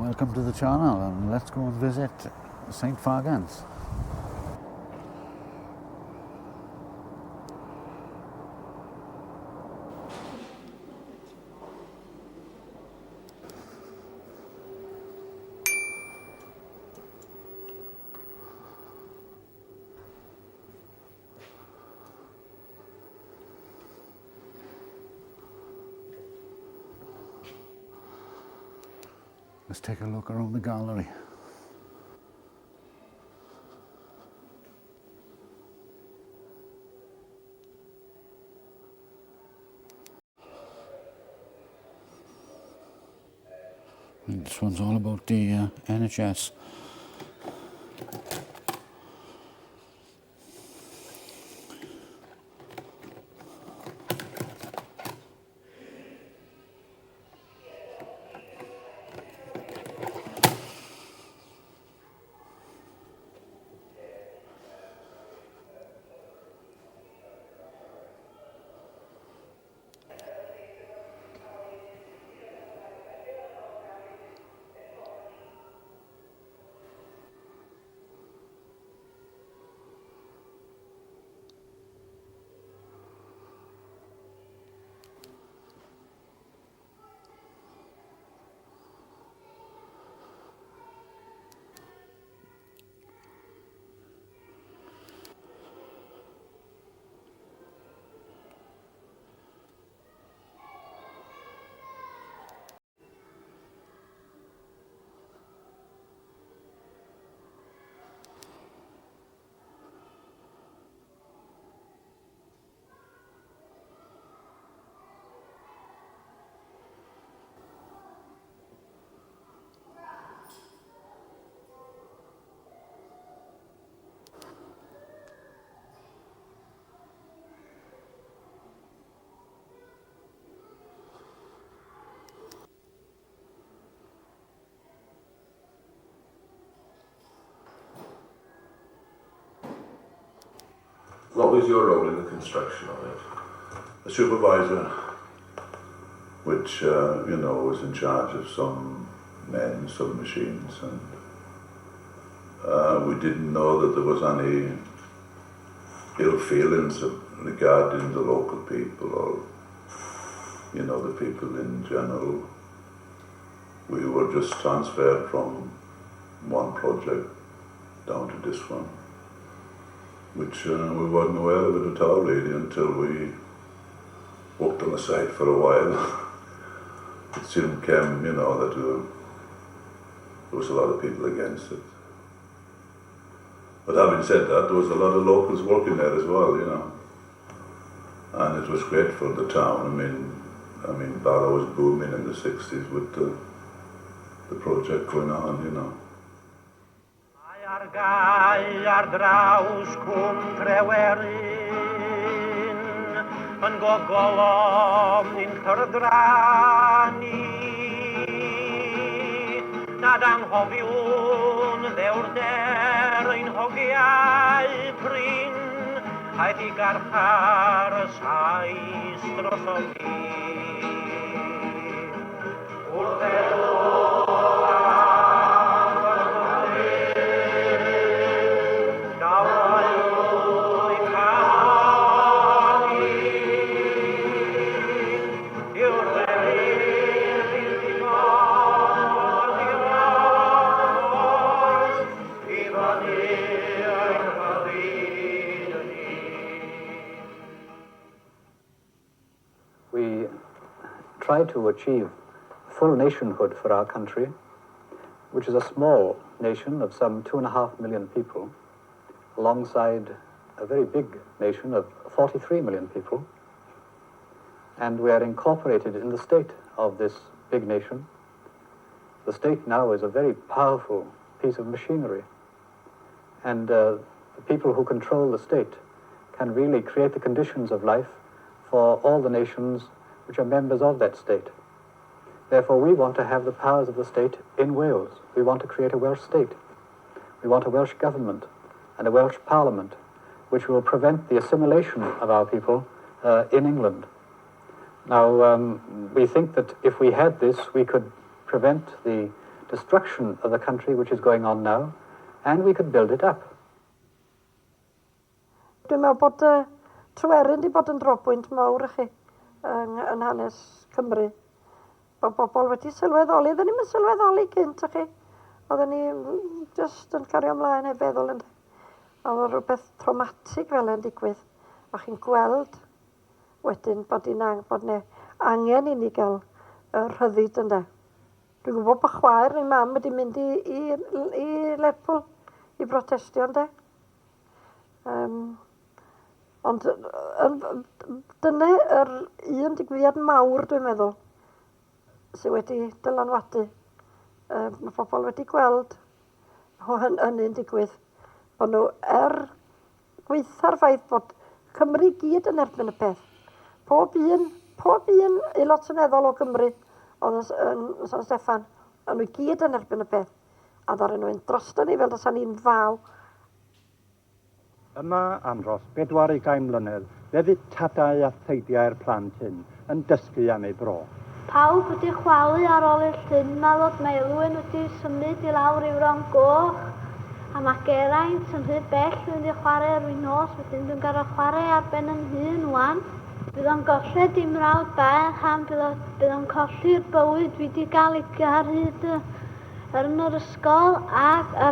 Welcome to the channel, and let's go and visit St Fagans. Let's take a look around the gallery. And this one's all about the NHS. What was your role in the construction of it? A supervisor, which was in charge of some men, some machines, and we didn't know that there was any ill feelings regarding the local people or the people in general. We were just transferred from one project down to this one, which we weren't aware of it at all really until we worked on the site for a while. It soon came, that there was a lot of people against it. But having said that, there was a lot of locals working there as well, and it was great for the town. I mean, Barrow was booming in the 60s with the project going on, Gall ar draws Cwm Trewerin yn gogolom ni'n cyrdrani nad anghofiwn ddewrder ein hogiau prin aeth I garchar y sais dros o mi wrth We try to achieve full nationhood for our country, which is a small nation of some 2.5 million people, alongside a very big nation of 43 million people. And we are incorporated in the state of this big nation. The state now is a very powerful piece of machinery. And the people who control the state can really create the conditions of life for all the nations which are members of that state. Therefore, we want to have the powers of the state in Wales. We want to create a Welsh state. We want a Welsh government and a Welsh parliament, which will prevent the assimilation of our people in England. Now, we think that if we had this, we could prevent the destruction of the country which is going on now, and we could build it up. Dwi'n meddwl bod Tryweryn wedi bod yn drobwynt mawr i chi yn hanes Cymru. Bod bobl wedi sylweddoli, oedden ni'n sylweddoli gynt i chi. Oedden ni just yn cario ymlaen heb feddwl yn. Oedd rhywbeth traumatig fel yn digwydd. A chi'n gweld wedyn bod ni angen i ni gael rhyddid yn de. Dwi'n gwybod bod chwaer neu mam wedi mynd i Lerpwl i brotestio yn de. Ond dyna yr un digwyddiad mawr dwi'n meddwl sydd wedi dylanwadu. Mae pobl wedi gweld hynny'n digwydd. Bod nhw gweitha'r ffaith bod Cymru gyd yn erbyn y peth. Pob un aelod seneddol o Gymru oedd yn San Steffan, ond nhw gyd yn erbyn y peth. A ddaru nhw'n drosto ni fel dysa ni'n faw. Yma am dros 40 mlynedd, fe fydd tadau a theidiau'r plant hyn yn dysgu am ei bro. Pawb wedi chwalu ar ôl i'r llyn meddwl mae Elwyn wedi symud i lawr i Wron Goch, a mae Geraint yn rhy bell mynd i chwarae ar wy'n nos, wedyn dwi'n gorfod chwarae ar ben yn hun wan. Bydd o'n golled i mrawd bach am bydd o'n colli'r bywyd wedi cael ei gyrhyd yn yr ysgol a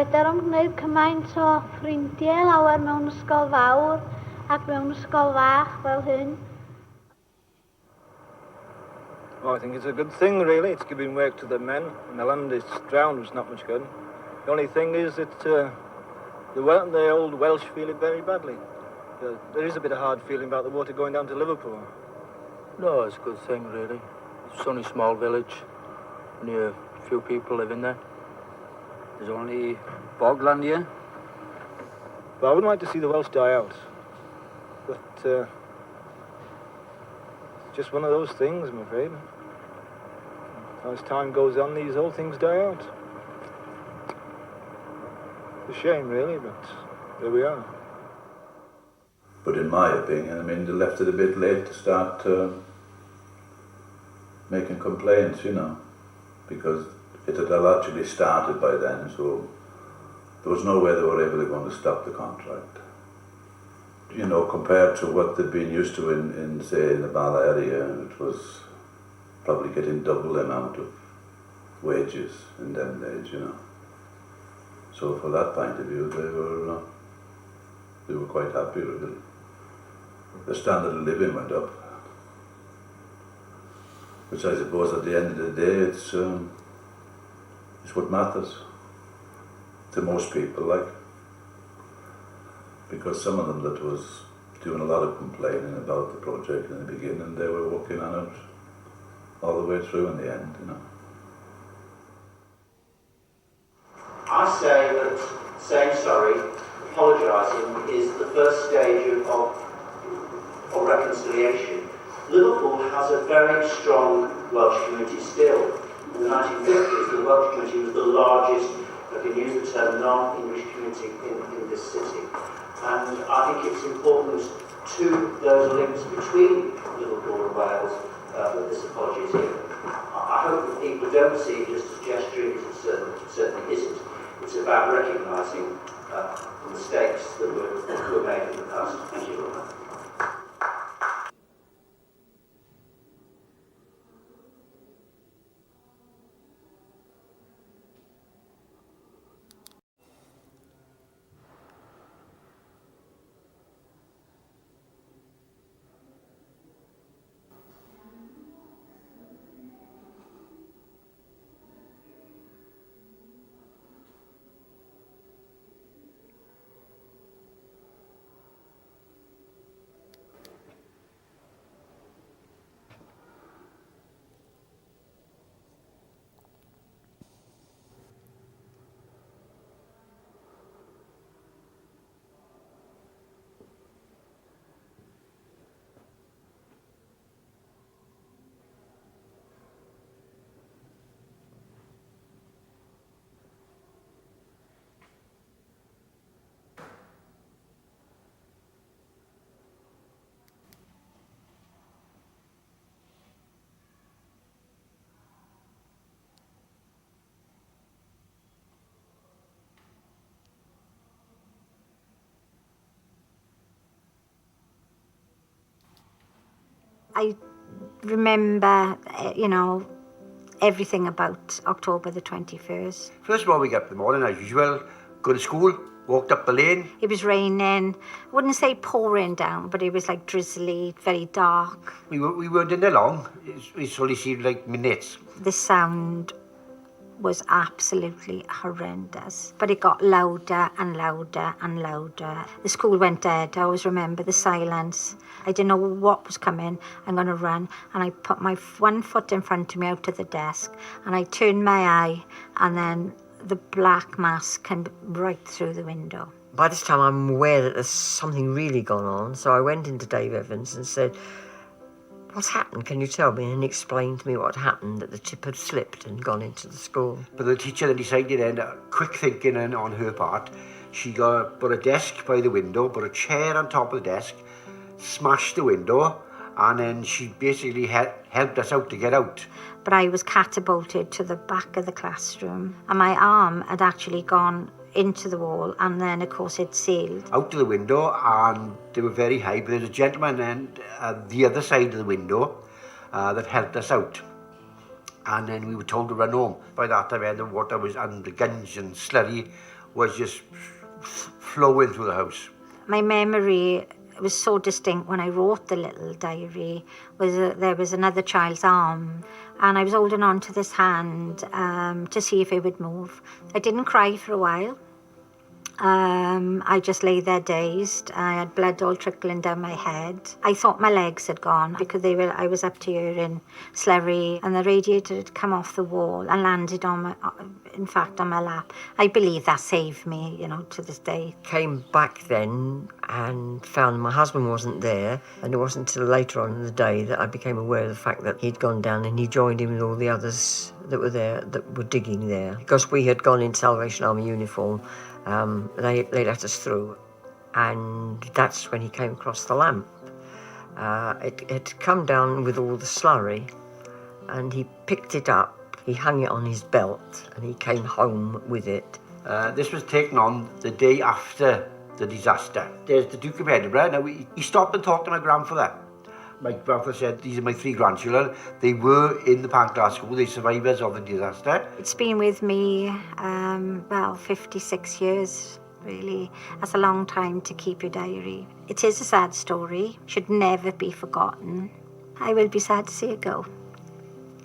fedar o'n gwneud cymaint o ffrindiau lawer mewn ysgol fawr ac mewn ysgol fach fel hyn. Well, I think it's a good thing, really. It's giving work to the men, and the land is drowned, was not much good. The only thing is that the old Welsh feel it very badly. There is a bit of hard feeling about the water going down to Liverpool. No, it's a good thing, really. It's only a small village, only a few people living there. There's only bogland here. But I wouldn't like to see the Welsh die out. But it's just one of those things, I'm afraid. As time goes on, these old things die out. It's a shame, really, but there we are. But in my opinion, I mean, they left it a bit late to start making complaints, you know, because it had actually started by then, so there was no way they were ever going to stop the contract. You know, compared to what they'd been used to in say, in the Bala area, it was probably getting double the amount of wages in them days, you know. So from that point of view, they were quite happy with it. The standard of living went up, which I suppose at the end of the day, it's what matters to most people, like. Because some of them that was doing a lot of complaining about the project in the beginning, they were working on it all the way through in the end, you know. I say that saying sorry, apologising, is the first stage of reconciliation. Liverpool has a very strong Welsh community still. In the 1950s, the Welsh community was the largest, I can use the term, non-English community in this city. And I think it's important to those links between Liverpool and Wales that this apology is given. I hope that people don't see it just as gesturing, because it certainly isn't. It's about recognising the mistakes that were made in the past. Thank you very much. I remember, you know, everything about October the 21st. First of all, we got up in the morning as usual, go to school, walked up the lane. It was raining. I wouldn't say pouring down, but it was like drizzly, very dark. We weren't in there long. It only seemed like minutes. The sound was absolutely horrendous, but it got louder and louder and louder. The school went dead. I always remember the silence. I didn't know what was coming. I'm going to run, and I put my one foot in front of me out to the desk, and I turned my eye, and then the black mass came right through the window. By this time I'm aware that there's something really gone on, so I went into Dave Evans and said, "What's happened? Can you tell me?" And he explained to me what happened, that the tip had slipped and gone into the school. But the teacher then decided, then, quick thinking on her part, she put a desk by the window, put a chair on top of the desk, smashed the window, and then she basically helped us out to get out. But I was catapulted to the back of the classroom, and my arm had actually gone into the wall, and then of course it sealed. Out to the window, and they were very high, but there was a gentleman at the other side of the window that helped us out. And then we were told to run home. By that time, the water was, and the gunge and slurry was just flowing through the house. My memory was so distinct when I wrote the little diary, there was another child's arm, and I was holding on to this hand to see if it would move. I didn't cry for a while. I just lay there dazed. I had blood all trickling down my head. I thought my legs had gone because I was up to here in slurry, and the radiator had come off the wall and landed on my lap. I believe that saved me, you know, to this day. Came back then and found my husband wasn't there, and it wasn't until later on in the day that I became aware of the fact that he'd gone down, and he joined in with all the others that were there, that were digging there. Because we had gone in Salvation Army uniform, they let us through, and that's when he came across the lamp. It had come down with all the slurry, and he picked it up, he hung it on his belt, and he came home with it. This was taken on the day after the disaster. There's the Duke of Edinburgh. Now, he stopped and talked to my grandfather. My grandfather said, "These are my 3 grandchildren. They were in the Pancras school. They're survivors of the disaster." It's been with me, 56 years, really. That's a long time to keep your diary. It is a sad story, should never be forgotten. I will be sad to see it go.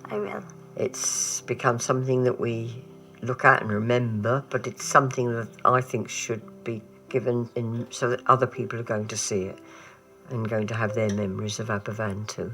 I will. It's become something that we look at and remember, but it's something that I think should be given in so that other people are going to see it and going to have their memories of Aberfan too.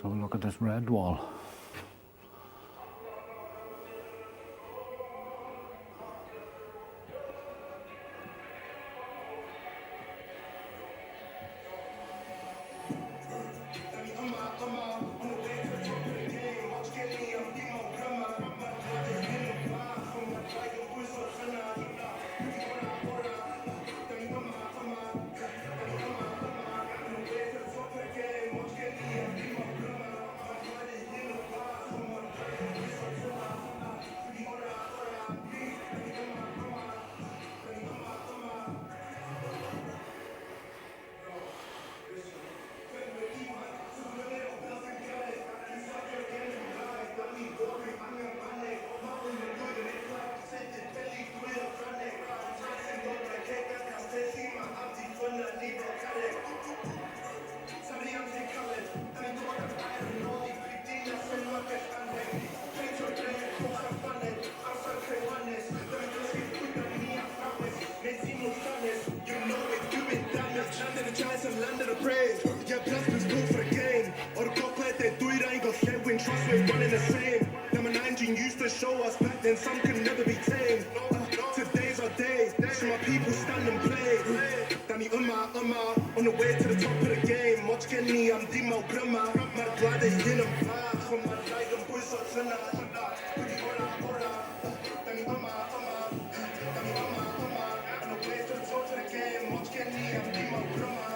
So look at this red wall. Then some can never be tamed. Today's our days, so my people stand and play. Danny on the way to the top of the game. Much get me, I'm Dimo Grandma. Maar glad they in them vibes. From my life, I'm boys up tonight. Danny on the way to the top of the game. Much get me, I'm Dimo Grandma.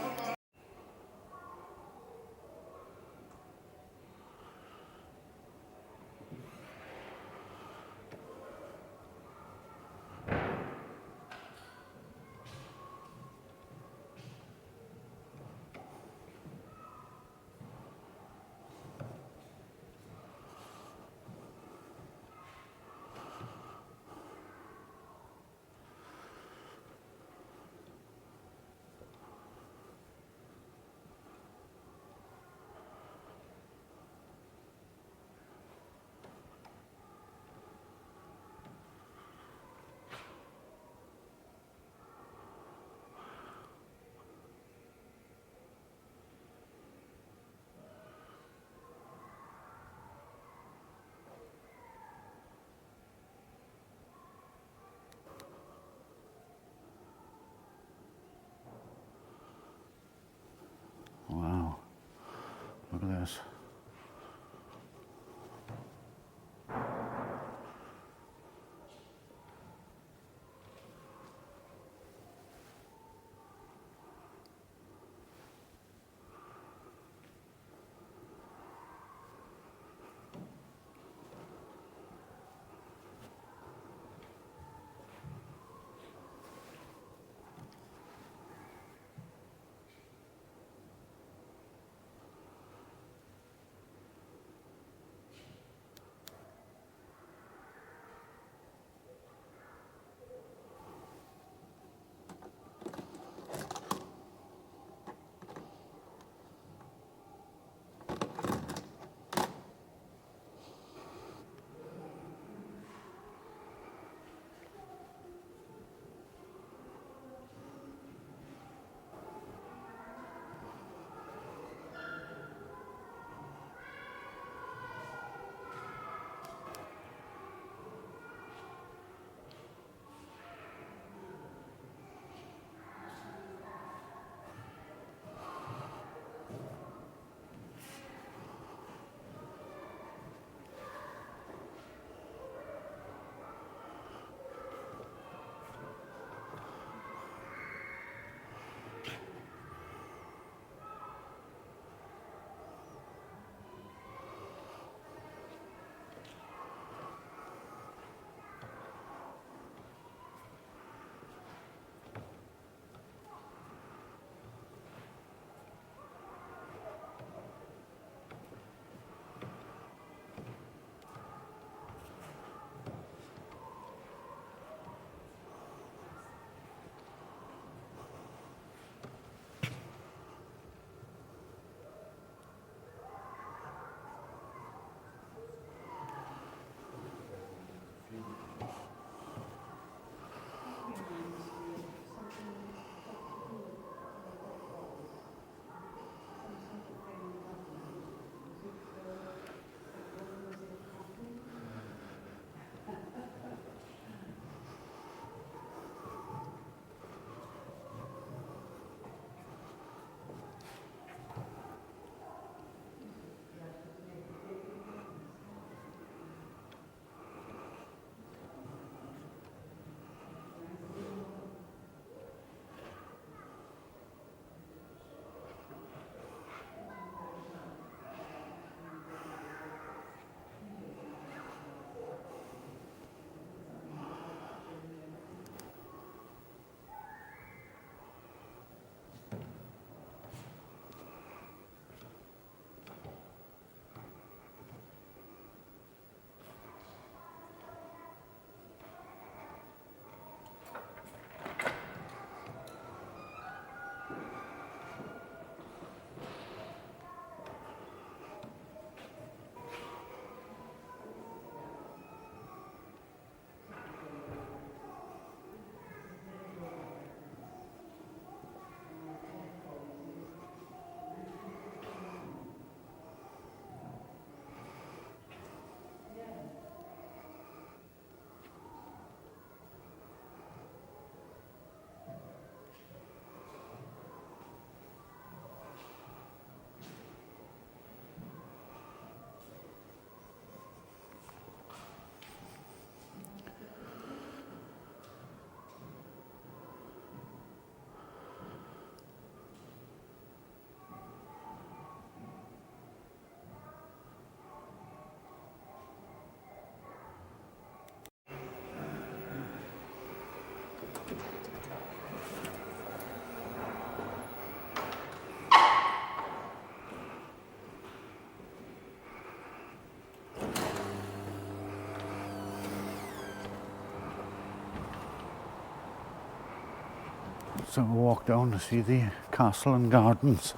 So we'll walk down to see the castle and gardens.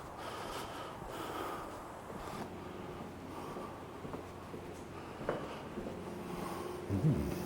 Mm.